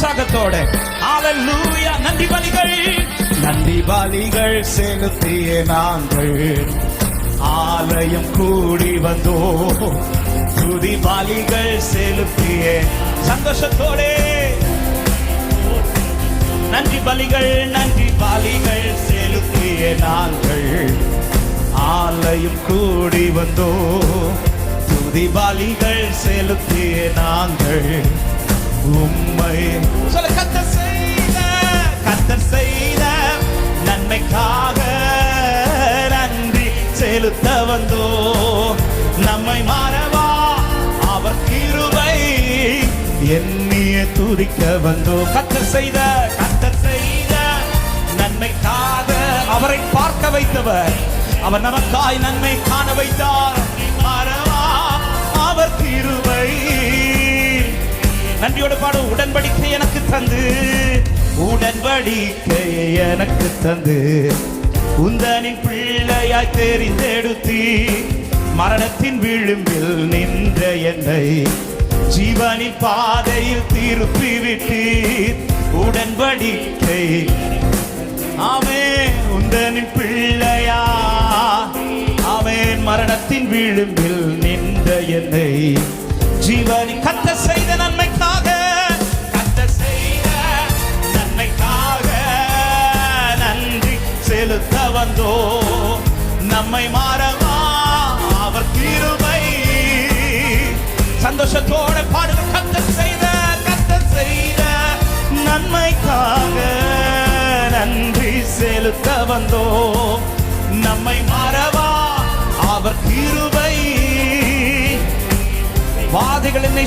உற்சாகத்தோட ஹalleluya. நன்றி பலிகள் செலுத்திய நாங்கள் ஆலயம் கூடி வந்தோம். துதி பலிகள் செலுத்திய சந்தோஷத்தோட நன்றி பலிகள் செலுத்திய நாங்கள் ஆலயம் கூடி வந்தோம். துதி பலிகள் செலுத்திய நாங்கள் உம்மை சொல்ல கர்த்தர் செய்த நன்மைக்காக நன்றி செலுத்த வந்தோம். நம்மை மாறவா அவர் கிருபை எண்ணிய துதிக்க வந்தோம். கர்த்தர் செய்த நன்மைக்காக அவரை பார்க்க வைத்தவர், அவர் நமக்காய் நன்மை காண வைத்தார். மாறவா அவர் கிருபை. நன்றியோடு பாடும். உடன்படிக்கை எனக்கு தந்து உந்தனின் பிள்ளையாய் தெரிந்தெடுத்தி மரணத்தின் விளிம்பில் நின்ற என்னை ஜீவனின் பாதையில் திருப்பி விட்டீர். உடன்படிக்கை ஆமென். உந்தனின் பிள்ளையா ஆமென். மரணத்தின் விளிம்பில் நின்ற என்னை ஜீவனி கர்த்தர் செய்த நன்மைக்காக நன்றி செலுத்த வந்தோ. நம்மை மாறவா அவர் கிருபை. சந்தோஷத்தோட பாடுங்க. கர்த்தர் செய்த நன்மைக்காக நன்றி செலுத்த வந்தோ. நம்மை மாறவா அவர் கிருபை. வாதைகள் என்னை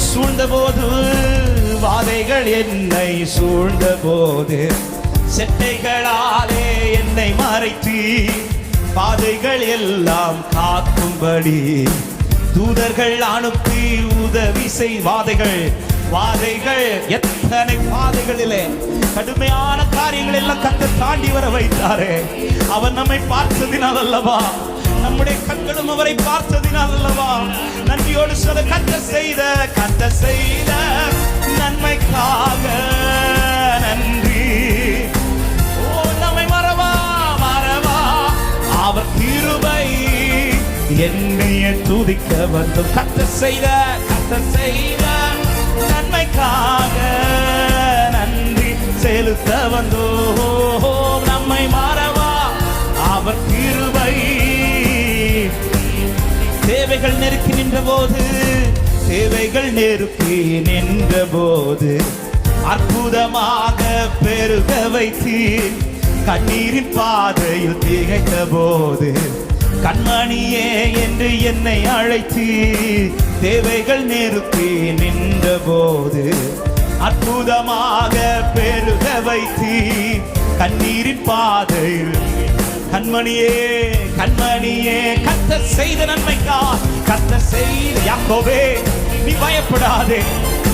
சூழ்ந்த போது செட்டைகளாலே என்னை மறைத்து பாதைகள் எல்லாம் காக்கும்படி தூதர்கள் அனுப்பி உதவி செய். வாதைகள் எத்தனை பாதைகளிலே கடுமையான காரியங்கள் எல்லாம் கர்த்தர் தாண்டி வர வைத்தாரே. அவர் நம்மை பார்த்ததினால் அல்லவா, நம்முடைய கண்களும் அவரை பார்த்ததினால் அல்லவா. நன்றியோடு சொல்ல கர்த்தர் செய்த நன்மைக்காக நன்றி. ஓ நம்மை மறவா அவர் கிருபை என்னைய துதிக்க வந்து. கர்த்தர் செய்த நன்மைக்காக நன்றி செலுத்த வந்தோ. நம்மை மறவா அவர் கிருபை. தேவைகள் நெருக்கி நின்ற போது அற்புதமாக பெருக வைத்தீர். கண்ணீரின் பாதையில் திகைத்த போது கண்மணியே என்று என்னை அழைத்தீர். தேவைகள் நெருக்கி நின்ற போது அற்புதமாக பெருக வைத்தீர். கண்ணீரின் பாதையில் கண்மணியே கர்த்தர் செய்த நன்மைக்கா. கர்த்தர் செய்த யாக்கோபே நீ பயப்படாதே,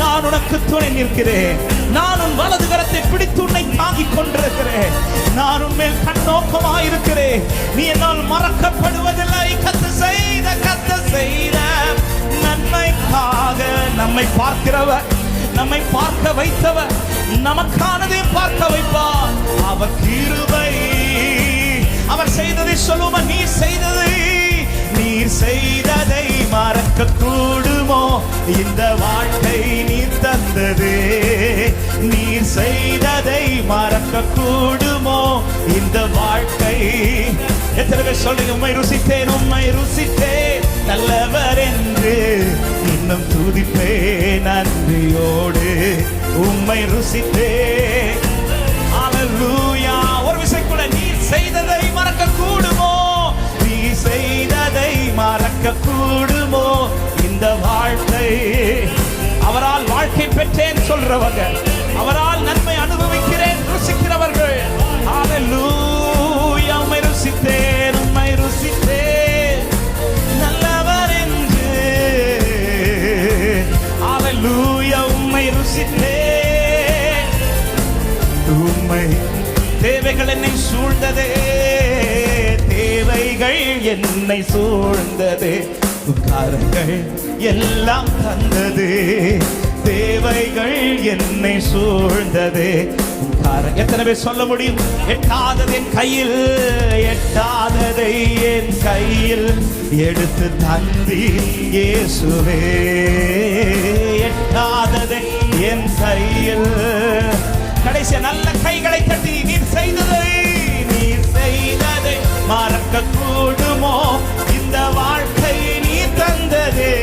நான் உனக்கு துணை நிற்கிறேன். நான் உன் வலது கரத்தை பிடித்து உன்னை தாங்கிக் கொண்டிருக்கிறேன். நான் உன் மேல் கண்ணோக்கமாயிருக்கிறேன். நீ என்னால் மறக்கப்படுவதில்லை. கர்த்தர் செய்த நன்மைக்காக நம்மை பார்க்கிறவர், நம்மை பார்க்க வைத்தவர், நமக்கானதை பார்க்க வைப்பார். அவர் கிருபை. அவர் செய்ததை சொல்லுமா. நீர் செய்ததை மறக்க கூடுமோ இந்த வாழ்க்கை நீர் தந்தது. நீர் செய்ததை மறக்க கூடுமோ இந்த வாழ்க்கை. எத்தனை பேர் சொல்லுங்க உம்மை ருசித்தேன் நல்லவர் என்று இன்னும் துதிப்பேன் நன்றியோடு. உம்மை ருசித்தேன். ஹalleluya. ஒரு விசை கூட நீர் செய்ததை மறக்க கூடுமோ, நீ செய்ததை மறக்க கூடுமோ இந்த வாழ்க்கை. அவரால் வாழ்க்கை பெற்றேன் சொல்றவங்க, அவரால் நன்மை அனுபவிக்கிறேன் ருசிக்கிறவர்கள். ஹalleluya. உம்மை ருசித்தேன் நல்லவர் என்று. ஹalleluya. உம்மை ருசித்தேன். உம்மை தேவைகள் என்னை சூழ்ந்ததே, தேவைகள் என்னை சூழ்ந்ததே. கரங்கள் எல்லாம் தந்தது. தேவைகள் என்னை சூழ்ந்தது. எத்தனை பேர் சொல்ல முடியும்? எட்டாதது என் கையில், எட்டாததை என் கையில் எடுத்து தந்தி இயேசுவே. எட்டாததை என் கையில். கடைசி நல்ல கைகளை தட்டி நீர் செய்ததை மறக்க கூடுமோ? இந்த வாழ்க்கை நீ தந்ததே,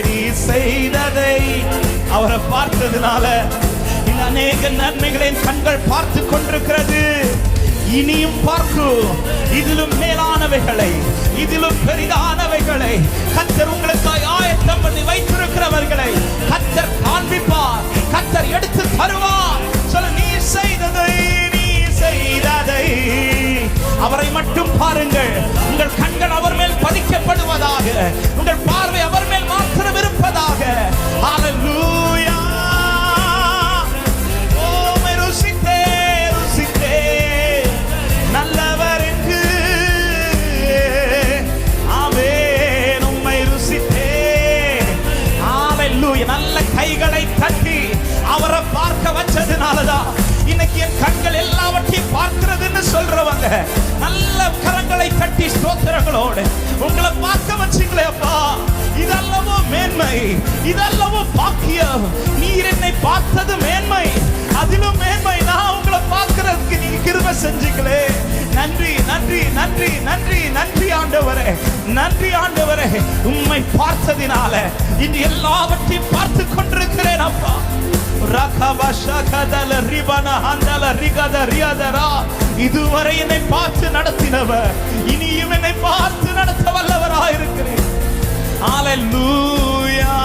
நீ செய்ததை. அவரை பார்த்ததுனால இந்த அநேக நன்மைகளை கண்கள் பார்த்து கொண்டிருக்கிறது. இனியும் பார்க்கும். இதிலும் மேலானவைகளை, இதிலும் பெரிதானவைகளை கர்த்தர் உங்களுக்காய் ஆயத்தம் பண்ணி வைத்திருக்கிறவர்களை கர்த்தர் காண்பிப்பார், கர்த்தர் எடுத்து தருவார். சொல்ல, நீ செய்ததை, நீ செய்ததை. அவரை மட்டும் பாருங்கள். உங்கள் கண்கள் அவர் மேல் பதிக்கப்படுவதாக, உங்கள் பார்வை அவர் மேல் மாத்திரம் இருப்பதாக. ஹல்லேலூயா. ஓமை ருசித்தே, ருசித்தே நல்லவர் என்று. ஆமென். உம்மை ருசித்தே. ஹல்லேலூயா. நல்ல கைகளை தட்டி அவரை பார்க்க வச்சதுனாலதான் இன்னைக்கு என் கண்கள் எல்லாவற்றையும் பார்க்கிறதுன்னு சொல்றவங்க நல்ல கரங்களை தட்டி ஸ்தோத்திரங்களோடு உங்களை பார்க்க வச்சீங்களே அப்பா. இதல்லவோ மேன்மை, இதல்லவோ பாக்கியம். நீர் என்னை பார்த்தது மேன்மை, அதிலும் மேன்மை நான் உங்களை பார்க்கிறதுக்கு நீங்க கிருபை செஞ்சீங்களே. நன்றி, நன்றி, நன்றி, நன்றி, நன்றி ஆண்டவரே, நன்றி ஆண்டவரே. உம்மை பார்த்ததினால இன்று எல்லாவற்றையும் பார்த்து கொண்டிருக்கிறேன் அப்பா. இதுவரை என்னை பார்த்து நடத்தினவர் இனியும் என்னை பார்த்து நடத்த வல்லவராயிருக்கிறேன். ஹல்லேலூயா.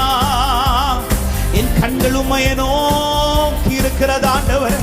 என் கண்கள் உம்மை நோக்கி இருக்கிறது ஆண்டவர்.